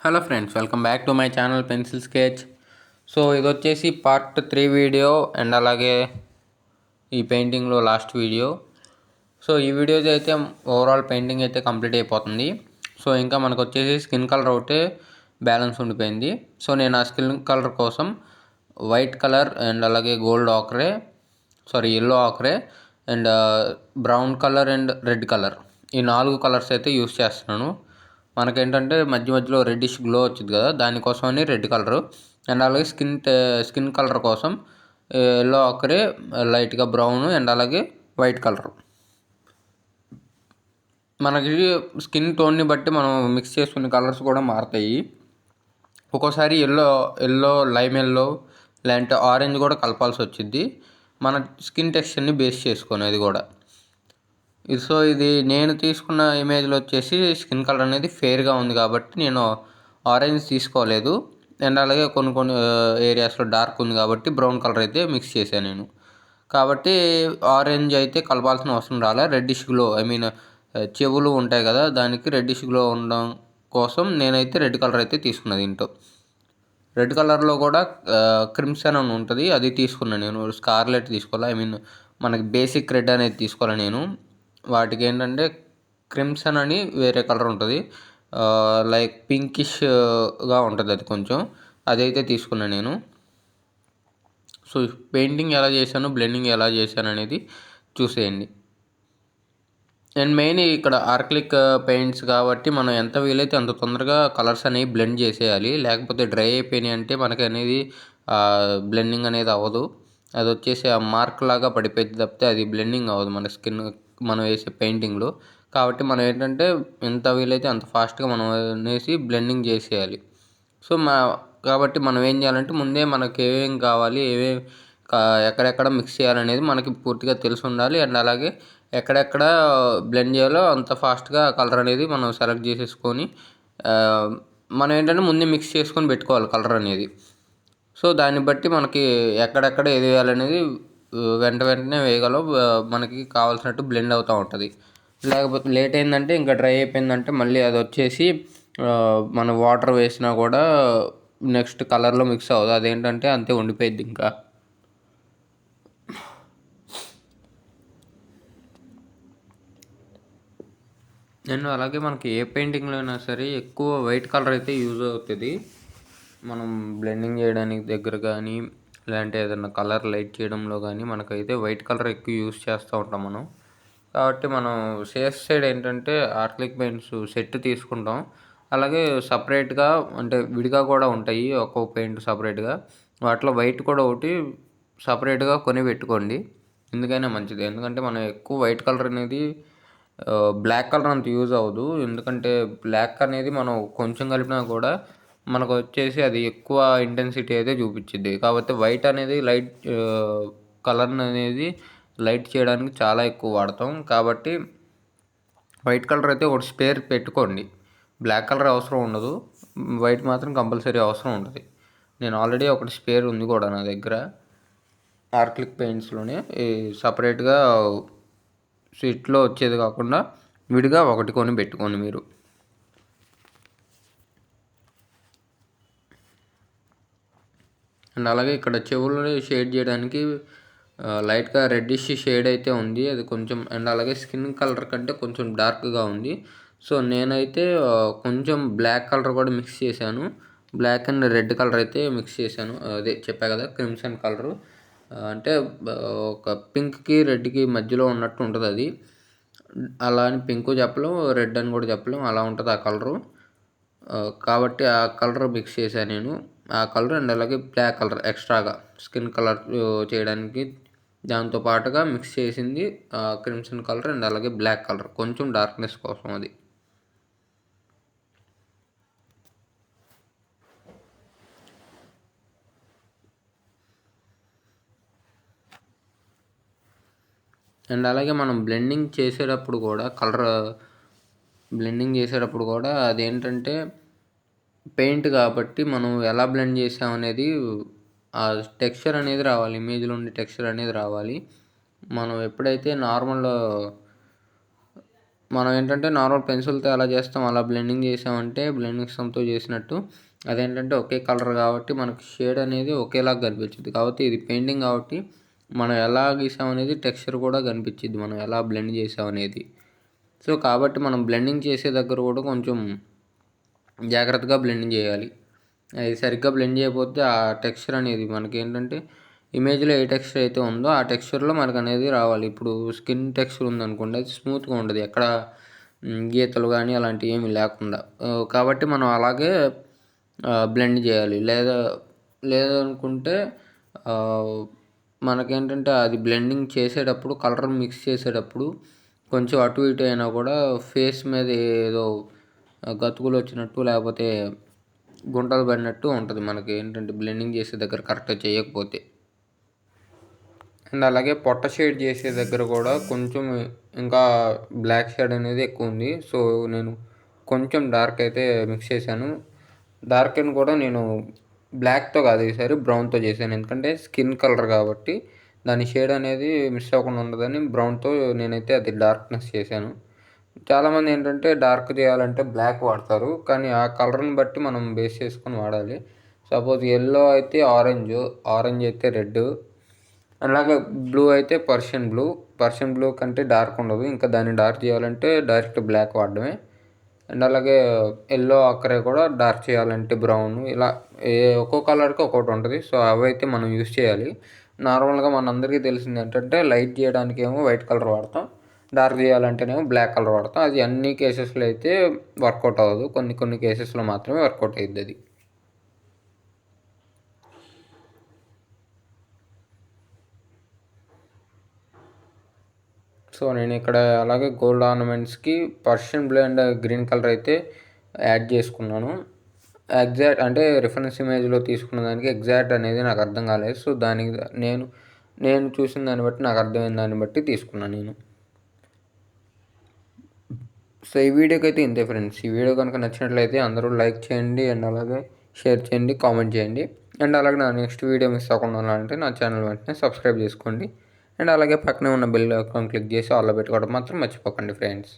Hello friends, welcome back to my channel pencil sketch. So ఇది వచ్చేసి part 3 video and అలాగే ఈ పెయింటింగ్లో లాస్ట్ వీడియో. సో ఈ వీడియోస్ అయితే ఓవరాల్ పెయింటింగ్ అయితే కంప్లీట్ అయిపోతుంది. సో ఇంకా మనకు వచ్చేసి స్కిన్ కలర్ ఒకటే బ్యాలెన్స్ ఉండిపోయింది. సో నేను ఆ స్కిన్ కలర్ కోసం వైట్ కలర్ అండ్ అలాగే yellow ochre and brown colour and red colour, ఈ 4 కలర్స్ అయితే యూస్ చేస్తున్నాను. మనకేంటంటే మధ్య మధ్యలో రెడ్డిష్ గ్లో వచ్చింది కదా, దానికోసమని రెడ్ కలరు అండ్ అలాగే స్కిన్ కలర్ కోసం ఎల్లో ఆకరే, లైట్గా బ్రౌన్ అండ్ అలాగే వైట్ కలర్. మనకి స్కిన్ టోన్ని బట్టి మనం మిక్స్ చేసుకునే కలర్స్ కూడా మారుతాయి. ఒక్కోసారి ఎల్లో లైమ్ ఎల్లో లేదంటే ఆరెంజ్ కూడా కలపాల్సి వచ్చింది, మన స్కిన్ టెక్స్చర్ని బేస్ చేసుకొని. అది కూడా సో ఇది నేను తీసుకున్న ఇమేజ్లో వచ్చేసి స్కిన్ కలర్ అనేది ఫెయిర్గా ఉంది కాబట్టి నేను ఆరెంజ్ తీసుకోలేదు. అండ్ అలాగే కొన్ని ఏరియాస్లో డార్క్ ఉంది కాబట్టి బ్రౌన్ కలర్ అయితే మిక్స్ చేశాను నేను. కాబట్టి ఆరెంజ్ అయితే కలపాల్సిన అవసరం రాలే. రెడ్డిష్ గ్లో, చెవులు ఉంటాయి కదా, దానికి రెడ్డిష్ గ్లో ఉండడం కోసం నేనైతే రెడ్ కలర్ అయితే తీసుకున్నది. దీంట్లో రెడ్ కలర్లో కూడా క్రిమ్సన్ అని ఉంటుంది, అది తీసుకున్నాను నేను. స్కార్లెట్ తీసుకోవాలి, మనకి బేసిక్ రెడ్ అనేది తీసుకోవాలి నేను. వాటికి ఏంటంటే క్రిమ్సన్ అని వేరే కలర్ ఉంటుంది, లైక్ పింకిష్గా ఉంటుంది, అది కొంచెం అదైతే తీసుకున్నాను నేను. సో పెయింటింగ్ ఎలా చేశాను, బ్లెండింగ్ ఎలా చేశాను అనేది చూసేయండి. అండ్ మెయిన్ ఇక్కడ ఆర్క్లిక్ పెయింట్స్ కాబట్టి మనం ఎంత వీలైతే అంత తొందరగా కలర్స్ అనేవి బ్లెండ్ చేసేయాలి, లేకపోతే డ్రై అయిపోయినాయి అంటే మనకి అనేది బ్లెండింగ్ అనేది అవ్వదు. అది వచ్చేసి ఆ మార్క్ లాగా పడిపోయింది తప్పితే అది బ్లెండింగ్ అవ్వదు మన స్కిన్, మనం వేసే పెయింటింగ్లో. కాబట్టి మనం ఏంటంటే ఎంత వీలైతే అంత ఫాస్ట్గా మనం వేసి బ్లెండింగ్ చేసేయాలి. సో కాబట్టి మనం ఏం చేయాలంటే ముందే మనకి ఏమేం కావాలి, ఎక్కడెక్కడ మిక్స్ చేయాలనేది మనకి పూర్తిగా తెలిసి ఉండాలి. అండ్ అలాగే ఎక్కడెక్కడ బ్లెండ్ చేయాలో అంత ఫాస్ట్గా కలర్ అనేది మనం సెలెక్ట్ చేసేసుకొని మనం ఏంటంటే ముందే మిక్స్ చేసుకొని పెట్టుకోవాలి కలర్ అనేది. సో దాన్ని బట్టి మనకి ఎక్కడెక్కడ ఏది వేయాలనేది వెంటనే వేయగలం, మనకి కావాల్సినట్టు బ్లెండ్ అవుతూ ఉంటుంది. లేకపోతే లేట్ అయిందంటే ఇంకా డ్రై అయిపోయిందంటే మళ్ళీ అది వచ్చేసి మనం వాటర్ వేసినా కూడా నెక్స్ట్ కలర్లో మిక్స్ అవ్వదు, అదేంటంటే అంతే ఉండిపోయింది ఇంకా. నేను అలాగే మనకి ఏ పెయింటింగ్లో అయినా సరే ఎక్కువ వైట్ కలర్ అయితే యూజ్ అవుతుంది. మనం బ్లెండింగ్ చేయడానికి దగ్గర కానీ లేదంటే ఏదైనా కలర్ లైట్ చేయడంలో కానీ మనకైతే వైట్ కలర్ ఎక్కువ యూజ్ చేస్తూ ఉంటాం మనం. కాబట్టి మనం సేఫ్ సైడ్ ఏంటంటే ఆర్క్లిక్ పెయింట్స్ సెట్ తీసుకుంటాం. అలాగే సపరేట్గా అంటే విడిగా కూడా ఉంటాయి, ఒక్కొక్క పెయింట్ సపరేట్గా. వాటిలో వైట్ కూడా ఒకటి సపరేట్గా కొని పెట్టుకోండి, ఎందుకైనా మంచిది. ఎందుకంటే మనం ఎక్కువ వైట్ కలర్ అనేది బ్లాక్ కలర్ అంత యూజ్ అవ్వదు. ఎందుకంటే బ్లాక్ అనేది మనం కొంచెం కలిపినా కూడా మనకు వచ్చేసి అది ఎక్కువ ఇంటెన్సిటీ అయితే చూపించింది. కాబట్టి వైట్ అనేది లైట్ కలర్ అనేది లైట్ చేయడానికి చాలా ఎక్కువ వాడతాం. కాబట్టి వైట్ కలర్ అయితే ఒకటి స్పేర్ పెట్టుకోండి, బ్లాక్ కలర్ అవసరం ఉండదు, వైట్ మాత్రం కంపల్సరీ అవసరం ఉంటుంది. నేను ఆల్రెడీ ఒకటి స్పేర్ ఉంది కూడా నా దగ్గర ఆర్క్లిక్ పెయింట్స్లోనే. సపరేట్గా స్విట్లో వచ్చేది కాకుండా విడిగా ఒకటి కొని పెట్టుకోండి మీరు. అండ్ అలాగే ఇక్కడ చెవులని షేడ్ చేయడానికి లైట్గా రెడ్డిష్ షేడ్ అయితే ఉంది, అది కొంచెం. అండ్ అలాగే స్కిన్ కలర్ కంటే కొంచెం డార్క్గా ఉంది. సో నేనైతే కొంచెం బ్లాక్ కలర్ కూడా మిక్స్ చేశాను, బ్లాక్ అండ్ రెడ్ కలర్ అయితే మిక్స్ చేశాను. అదే చెప్పా కదా, క్రిమ్సన్ కలరు అంటే ఒక పింక్కి రెడ్కి మధ్యలో ఉన్నట్టు ఉంటుంది అది. అలా అని పింక్ చెప్పలేం, రెడ్ అని కూడా చెప్పలేం, అలా ఉంటుంది ఆ కలరు. కాబట్టి ఆ కలర్ మిక్స్ చేశాను నేను, ఆ కలర్ అండ్ అలాగే బ్లాక్ కలర్ ఎక్స్ట్రాగా స్కిన్ కలర్ చేయడానికి దాంతో పాటుగా మిక్స్ చేసింది క్రిమ్సన్ కలర్ అండ్ అలాగే బ్లాక్ కలర్ కొంచెం డార్క్నెస్ కోసం అది. అండ్ అలాగే మనం బ్లెండింగ్ చేసేటప్పుడు కూడా అదేంటంటే పెయింట్ కాబట్టి మనం ఎలా బ్లెండ్ చేసామనేది ఆ టెక్స్చర్ అనేది రావాలి, ఇమేజ్లో ఉండే టెక్స్చర్ అనేది రావాలి. మనం ఎప్పుడైతే నార్మల్ మనం ఏంటంటే నార్మల్ పెన్సిల్తో ఎలా చేస్తాం అలా బ్లెండింగ్ చేసామంటే బ్లెండింగ్ సిస్టమ్తో చేసినట్టు అదేంటంటే ఒకే కలర్ కాబట్టి మనకి షేడ్ అనేది ఒకేలాగా కనిపించింది. కాబట్టి ఇది పెయింటింగ్ కాబట్టి మనం ఎలా గీసామనేది టెక్స్చర్ కూడా కనిపించిద్ది, మనం ఎలా బ్లెండ్ చేసామనేది. సో కాబట్టి మనం బ్లెండింగ్ చేసే దగ్గర కూడా కొంచెం జాగ్రత్తగా బ్లెండింగ్ చేయాలి. అది సరిగ్గా బ్లెండ్ చేయకపోతే ఆ టెక్స్చర్ అనేది మనకేంటంటే ఇమేజ్లో ఏ టెక్స్చర్ అయితే ఉందో ఆ టెక్స్చర్లో మనకు అనేది రావాలి. ఇప్పుడు స్కిన్ టెక్స్చర్ ఉందనుకోండి, అది స్మూత్గా ఉండదు, ఎక్కడ గీతలు కానీ అలాంటివి ఏమి లేకుండా. కాబట్టి మనం అలాగే బ్లెండ్ చేయాలి. లేదనుకుంటే మనకేంటంటే అది బ్లెండింగ్ చేసేటప్పుడు కలర్ మిక్స్ చేసేటప్పుడు కొంచెం అటు ఇటు అయినా కూడా ఫేస్ మీద ఏదో గతుకులు వచ్చినట్టు లేకపోతే గుంటలు పడినట్టు ఉంటుంది మనకి ఏంటంటే బ్లెండింగ్ చేసే దగ్గర కరెక్ట్గా చేయకపోతే. అండ్ అలాగే పొట్ట షేడ్ చేసే దగ్గర కూడా కొంచెం ఇంకా బ్లాక్ షేడ్ అనేది ఎక్కువ ఉంది. సో నేను కొంచెం డార్క్ అయితే మిక్స్ చేశాను. డార్క్ని కూడా నేను బ్లాక్తో కాదు, ఈసారి బ్రౌన్తో చేశాను. ఎందుకంటే స్కిన్ కలర్ కాబట్టి దాని షేడ్ అనేది మిస్ అవ్వకుండా ఉండదని బ్రౌన్తో నేనైతే అది డార్క్నెస్ చేశాను. చాలామంది ఏంటంటే డార్క్ చేయాలంటే బ్లాక్ వాడతారు, కానీ ఆ కలర్ని బట్టి మనం బేస్ చేసుకొని వాడాలి. సపోజ్ ఎల్లో అయితే ఆరెంజ్ అయితే రెడ్, అలాగే బ్లూ అయితే పర్షియన్ బ్లూ కంటే డార్క్ ఉండదు. ఇంకా దాన్ని డార్క్ చేయాలంటే డైరెక్ట్ బ్లాక్ వాడడమే. అండ్ అలాగే ఎల్లో ఆకరే కూడా డార్క్ చేయాలంటే బ్రౌన్, ఇలా ఒక్కో కలర్కి ఒక్కొక్కటి ఉంటుంది. సో అవైతే మనం యూస్ చేయాలి. నార్మల్గా మనందరికీ తెలిసింది ఏంటంటే లైట్ చేయడానికి ఏమో వైట్ కలర్ వాడతాం, డార్క్ చేయాలంటేనేమో బ్లాక్ కలర్ వాడతాం. అది అన్ని కేసెస్లో అయితే వర్కౌట్ అవ్వదు, కొన్ని కేసెస్లో మాత్రమే వర్కౌట్ అయ్యిద్ది అది. సో నేను ఇక్కడ అలాగే గోల్డ్ ఆర్నమెంట్స్కి Persian blue and green colour అయితే యాడ్ చేసుకున్నాను. ఎగ్జాక్ట్ అంటే రిఫరెన్స్ ఇమేజ్లో తీసుకున్న దానికి ఎగ్జాక్ట్ అనేది నాకు అర్థం కాలేదు. సో దానికి నేను చూసిన దాన్ని బట్టి నాకు అర్థమైన దాన్ని బట్టి తీసుకున్నాను నేను. సో ఈ వీడియోకి అయితే ఇంతే ఫ్రెండ్స్. ఈ వీడియో కనుక నచ్చినట్లయితే అందరూ లైక్ చేయండి అండ్ అలాగే షేర్ చేయండి, కామెంట్ చేయండి. అండ్ అలాగే నా నెక్స్ట్ వీడియో మిస్ అవ్వకుండా ఉండాలంటే నా ఛానల్ వెంటనే సబ్స్క్రైబ్ చేసుకోండి. అండ్ అలాగే పక్కనే ఉన్న బెల్ ఐకాన్ క్లిక్ చేసి ఆల్లో పెట్టుకోవడం మాత్రం మర్చిపోకండి ఫ్రెండ్స్.